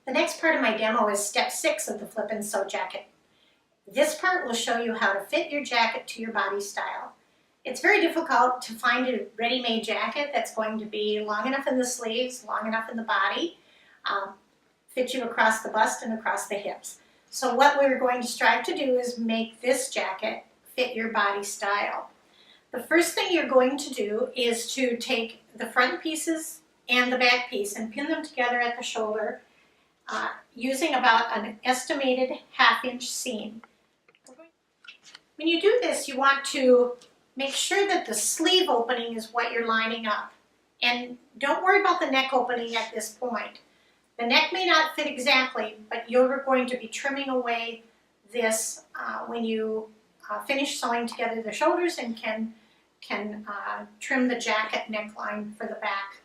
The next part of my demo is step 6 of the Flip and Sew jacket. This part will show you how to fit your jacket to your body style. It's very difficult to find a ready-made jacket that's going to be long enough in the sleeves, long enough in the body, fit you across the bust and across the hips. So what we're going to strive to do is make this jacket fit your body style. The first thing you're going to do is to take the front pieces and the back piece and pin them together at the shoulder using about an estimated 1/2 inch seam. When you do this, you want to make sure that the sleeve opening is what you're lining up. And don't worry about the neck opening at this point. The neck may not fit exactly, but you're going to be trimming away this when you finish sewing together the shoulders and can trim the jacket neckline for the back.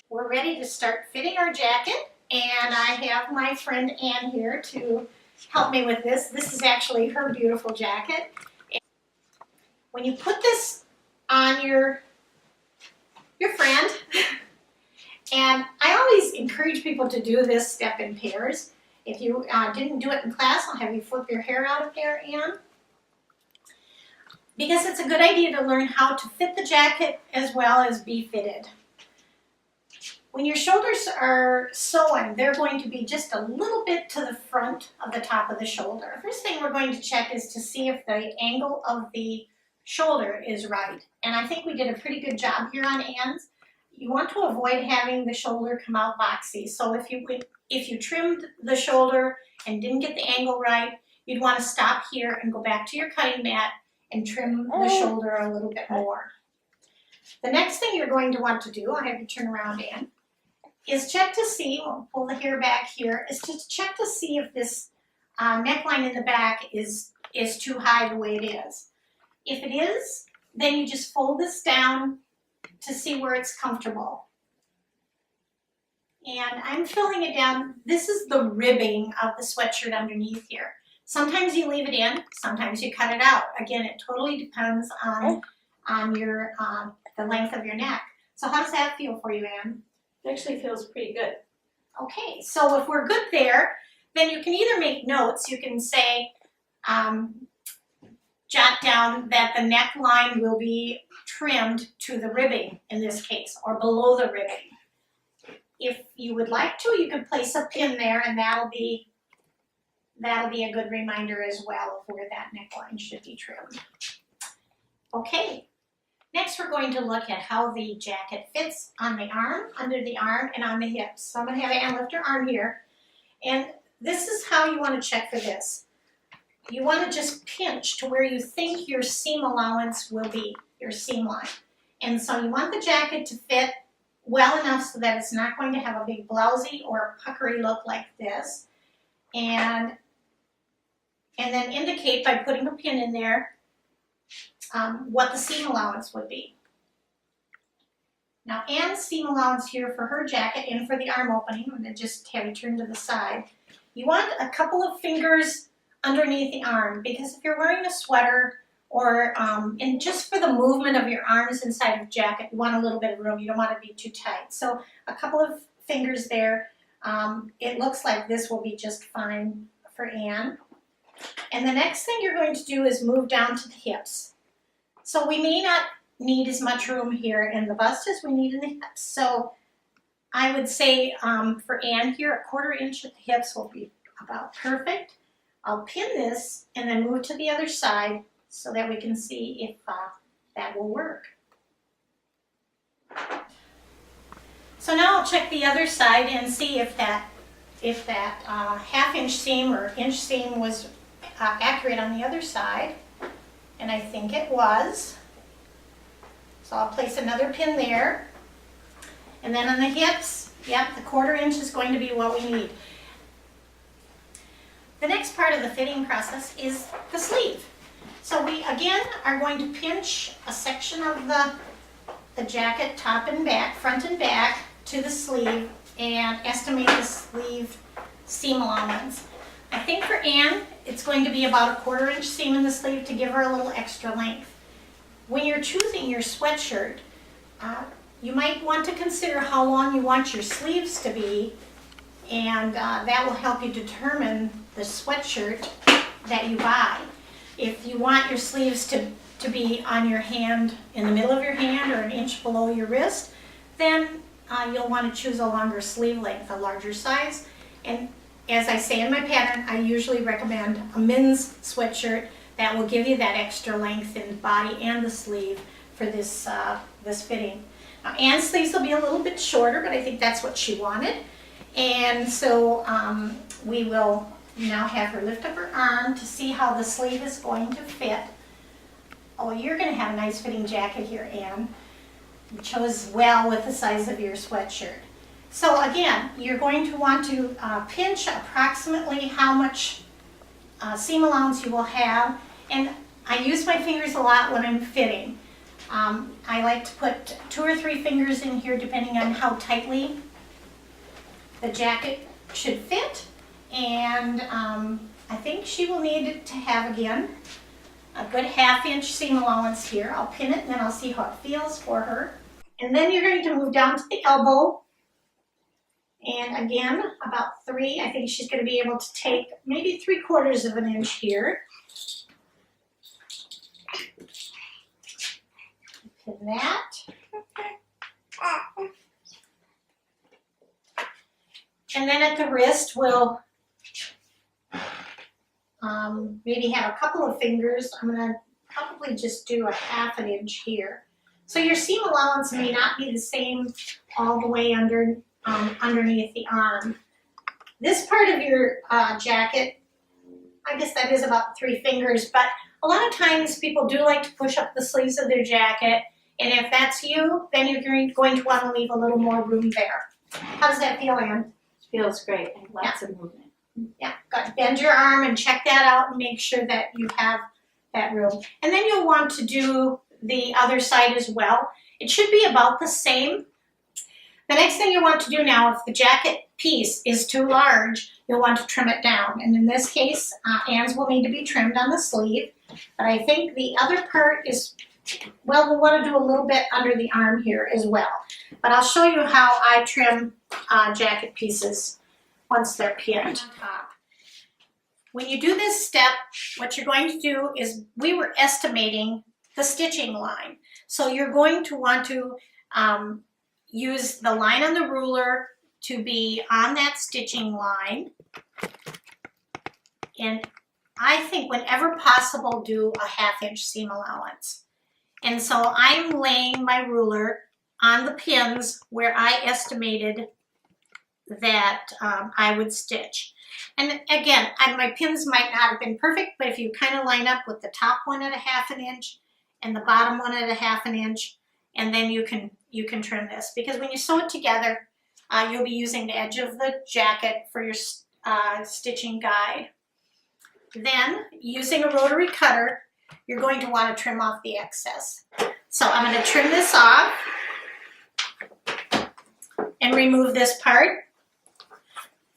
We're ready to start fitting our jacket, and I have my friend Ann here to help me with this. This is actually her beautiful jacket. When you put this on your friend, and I always encourage people to do this step in pairs. If you didn't do it in class, I'll have you flip your hair out of there, Ann. Because it's a good idea to learn how to fit the jacket as well as be fitted. When your shoulders are sewn, they're going to be just a little bit to the front of the top of the shoulder. First thing we're going to check is to see if the angle of the shoulder is right. And I think we did a pretty good job here on Ann's. You want to avoid having the shoulder come out boxy. So if you trimmed the shoulder and didn't get the angle right, you'd want to stop here and go back to your cutting mat and trim the shoulder a little bit more. The next thing you're going to want to do, I'll have you turn around, Ann, is check to see, we'll pull the hair back here, is to check to see if this neckline in the back is too high the way it is. If it is, then you just fold this down to see where it's comfortable. And I'm filling it down. This is the ribbing of the sweatshirt underneath here. Sometimes you leave it in, sometimes you cut it out. Again, it totally depends on your the length of your neck. So how does that feel for you, Ann? It actually feels pretty good. Okay, so if we're good there, then you can either make notes. You can say, jot down that the neckline will be trimmed to the ribbing in this case, or below the ribbing. If you would like to, you can place a pin there, and that'll be a good reminder as well of where that neckline should be trimmed. Okay, next we're going to look at how the jacket fits on the arm, under the arm, and on the hips. So I'm going to have Ann lift her arm here, and this is how you want to check for this. You want to just pinch to where you think your seam allowance will be, your seam line. And so you want the jacket to fit well enough so that it's not going to have a big blousy or puckery look like this. And then indicate by putting a pin in there what the seam allowance would be. Now Ann's seam allowance here for her jacket and for the arm opening, I'm going to just have you turn to the side. You want a couple of fingers underneath the arm, because if you're wearing a sweater or and just for the movement of your arms inside of the jacket, you want a little bit of room. You don't want to be too tight. So a couple of fingers there. It looks like this will be just fine for Ann. And the next thing you're going to do is move down to the hips. So we may not need as much room here in the bust as we need in the hips. So I would say for Ann here, 1/4 inch at the hips will be about perfect. I'll pin this and then move to the other side so that we can see if that will work. So now I'll check the other side and see if that 1/2 inch seam or inch seam was accurate on the other side. And I think it was. So I'll place another pin there. And then on the hips, yep, the 1/4 inch is going to be what we need. The next part of the fitting process is the sleeve. So we again are going to pinch a section of the jacket, top and back, front and back, to the sleeve and estimate the sleeve seam allowance. I think for Ann, it's going to be about a 1/4 inch seam in the sleeve to give her a little extra length. When you're choosing your sweatshirt, you might want to consider how long you want your sleeves to be and that will help you determine the sweatshirt that you buy. If you want your sleeves to be on your hand, in the middle of your hand or an inch below your wrist, then you'll want to choose a longer sleeve length, a larger size. And as I say in my pattern, I usually recommend a men's sweatshirt that will give you that extra length in the body and the sleeve for this, this fitting. Now, Anne's sleeves will be a little bit shorter, but I think that's what she wanted. And so we will now have her lift up her arm to see how the sleeve is going to fit. Oh, you're going to have a nice fitting jacket here, Anne. You chose well with the size of your sweatshirt. So again, you're going to want to pinch approximately how much seam allowance you will have. And I use my fingers a lot when I'm fitting. I like to put 2 or 3 fingers in here depending on how tightly the jacket should fit. And I think she will need it to have, again, a good 1/2 inch seam allowance here. I'll pin it and then I'll see how it feels for her. And then you're going to move down to the elbow. And again, about 3. I think she's going to be able to take maybe 3/4 of an inch here. Pin that. And then at the wrist, we'll maybe have a couple of fingers. I'm going to probably just do a 1/2 inch here. So your seam allowance may not be the same all the way underneath the arm. This part of your jacket, I guess that is about 3 fingers, but a lot of times people do like to push up the sleeves of their jacket, and if that's you, then you're going to want to leave a little more room there. How does that feel, Anne? Feels great and lots of movement. Yeah, got to bend your arm and check that out and make sure that you have that room. And then you'll want to do the other side as well. It should be about the same. The next thing you want to do now, if the jacket piece is too large, you'll want to trim it down. And in this case, Anne's will need to be trimmed on the sleeve. But I think the other part is, well, we'll want to do a little bit under the arm here as well. But I'll show you how I trim jacket pieces once they're pinned. When you do this step, what you're going to do is, we were estimating the stitching line. So you're going to want to use the line on the ruler to be on that stitching line. And I think whenever possible, do a 1/2 inch seam allowance. And so I'm laying my ruler on the pins where I estimated that I would stitch. And again, my pins might not have been perfect, but if you kind of line up with the top one at a 1/2 inch and the bottom one at a 1/2 inch, and then you can trim this. Because when you sew it together, you'll be using the edge of the jacket for your stitching guide. Then, using a rotary cutter, you're going to want to trim off the excess. So I'm going to trim this off and remove this part.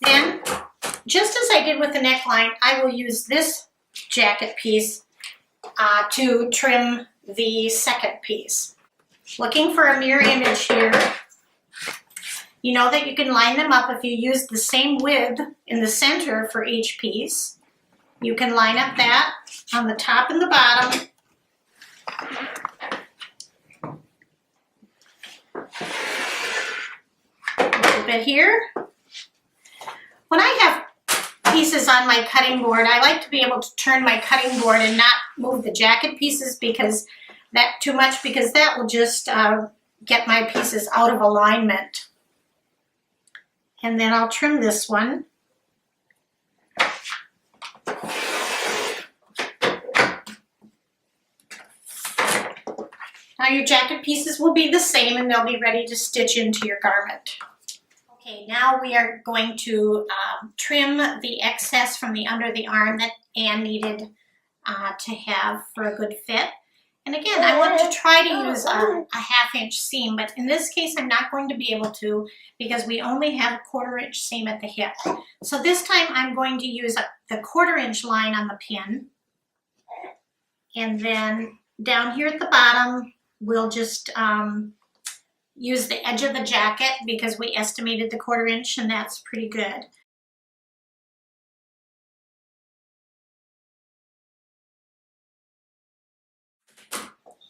Then, just as I did with the neckline, I will use this jacket piece to trim the second piece. Looking for a mirror image here. You know that you can line them up if you use the same width in the center for each piece. You can line up that on the top and the bottom. A little bit here. When I have pieces on my cutting board, I like to be able to turn my cutting board and not move the jacket pieces because that will just get my pieces out of alignment. And then I'll trim this one. Now your jacket pieces will be the same and they'll be ready to stitch into your garment. Okay, now we are going to trim the excess from the under the arm that Anne needed to have for a good fit. And again, I want to try to use a 1/2 inch seam, but in this case I'm not going to be able to because we only have a 1/4 inch seam at the hip. So this time I'm going to use the 1/4 inch line on the pin. And then down here at the bottom, we'll just use the edge of the jacket because we estimated the 1/4 inch and that's pretty good.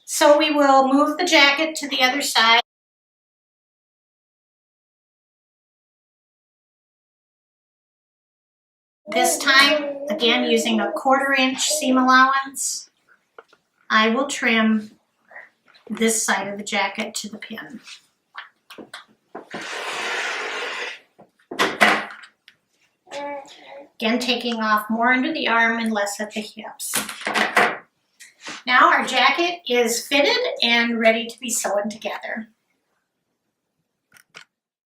So we will move the jacket to the other side. This time, again, using a 1/4 inch seam allowance, I will trim this side of the jacket to the pin. Again, taking off more under the arm and less at the hips. Now our jacket is fitted and ready to be sewn together.